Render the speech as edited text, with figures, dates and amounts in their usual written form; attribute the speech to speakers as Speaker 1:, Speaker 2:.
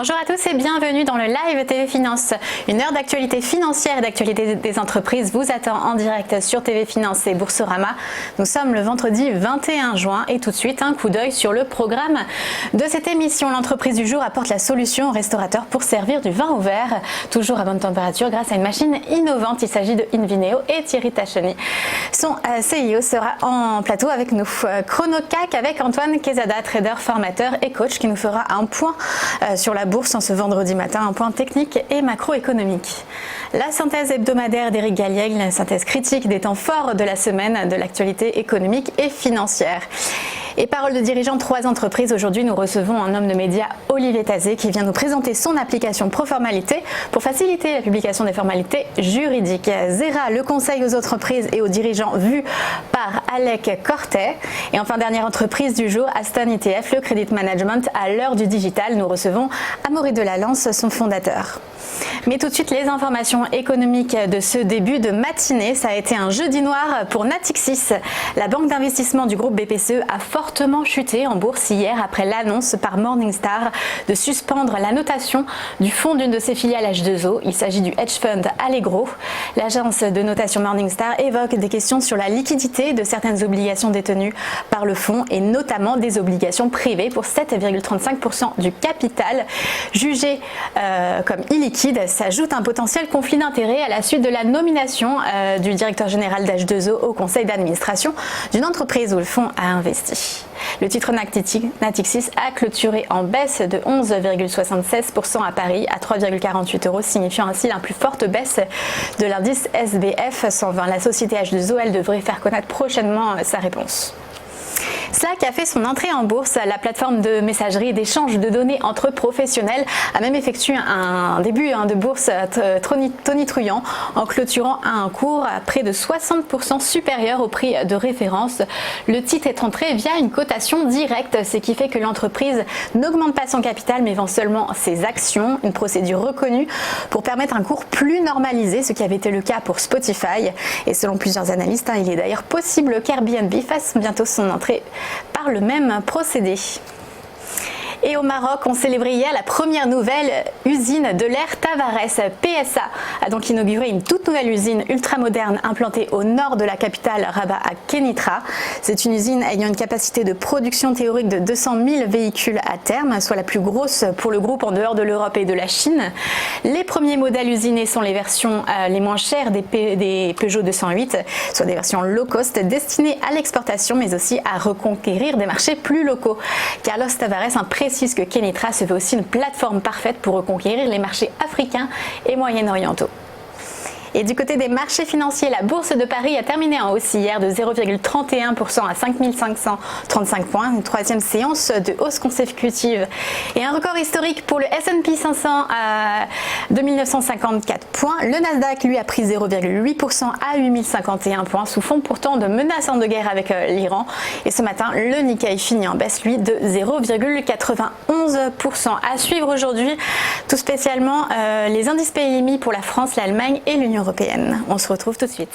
Speaker 1: Bonjour à tous et bienvenue dans le Live TV Finance. Une heure d'actualité financière et d'actualité des entreprises vous attend en direct sur TV Finance et Boursorama. Nous sommes le vendredi 21 juin et tout de suite un coup d'œil sur le programme de cette émission. L'entreprise du jour apporte la solution aux restaurateurs pour servir du vin au verre, toujours à bonne température grâce à une machine innovante. Il s'agit de Invineo et Thierry Tacheny, son CEO, sera en plateau avec nous. ChronoCAC avec Antoine Quezada, trader, formateur et coach, qui nous fera un point sur la bourse en ce vendredi matin, un point technique et macroéconomique. La synthèse hebdomadaire d'Éric Galliègue, la synthèse critique des temps forts de la semaine de l'actualité économique et financière. Et parole de dirigeant de 3 entreprises, aujourd'hui nous recevons un homme de médias, Olivier Tazé, qui vient nous présenter son application Proformalité pour faciliter la publication des formalités juridiques. Zera, le conseil aux entreprises et aux dirigeants vu par Alec Cortet. Et enfin, dernière entreprise du jour, Aston ETF, le credit management à l'heure du digital. Nous recevons Amaury Delalance, son fondateur. Mais tout de suite, les informations économiques de ce début de matinée. Ça a été un jeudi noir pour Natixis. La banque d'investissement du groupe BPCE a fortement chuté en bourse hier après l'annonce par Morningstar de suspendre la notation du fonds d'une de ses filiales H2O. Il s'agit du hedge fund Allegro. L'agence de notation Morningstar évoque des questions sur la liquidité de certaines obligations détenues par le fonds et notamment des obligations privées pour 7,35% du capital jugé comme illiquide. S'ajoute un potentiel conflit d'intérêts à la suite de la nomination du directeur général d'H2O au conseil d'administration d'une entreprise où le fonds a investi. Le titre Natixis a clôturé en baisse de 11,76% à Paris à 3,48 €, signifiant ainsi la plus forte baisse de l'indice SBF 120. La société H2O, elle devrait faire connaître prochainement sa réponse. Slack a fait son entrée en bourse. La plateforme de messagerie et d'échange de données entre professionnels a même effectué un début de bourse tonitruant en clôturant à un cours à près de 60% supérieur au prix de référence. Le titre est entré via une cotation directe, ce qui fait que l'entreprise n'augmente pas son capital mais vend seulement ses actions, une procédure reconnue pour permettre un cours plus normalisé, ce qui avait été le cas pour Spotify. Et selon plusieurs analystes, il est d'ailleurs possible qu'Airbnb fasse bientôt son entrée par le même procédé. Et au Maroc, on célébrait hier la première nouvelle usine de l'ère Tavares. PSA a donc inauguré une toute nouvelle usine ultramoderne implantée au nord de la capitale Rabat à Kenitra. C'est une usine ayant une capacité de production théorique de 200 000 véhicules à terme, soit la plus grosse pour le groupe en dehors de l'Europe et de la Chine. Les premiers modèles usinés sont les versions les moins chères des Peugeot 208, soit des versions low cost destinées à l'exportation mais aussi à reconquérir des marchés plus locaux. Carlos Tavares précise que Kenitra se veut aussi une plateforme parfaite pour reconquérir les marchés africains et moyen-orientaux. Et du côté des marchés financiers, la bourse de Paris a terminé en hausse hier de 0,31% à 5 535 points, une troisième séance de hausse consécutive. Et un record historique pour le S&P 500 à 2954 points. Le Nasdaq, lui, a pris 0,8% à 8051 points, sous fond pourtant de menaçantes de guerre avec l'Iran. Et ce matin, le Nikkei finit en baisse, lui, de 0,91%. À suivre aujourd'hui, tout spécialement, les indices PMI pour la France, l'Allemagne et l'Union européenne. On se retrouve tout de suite.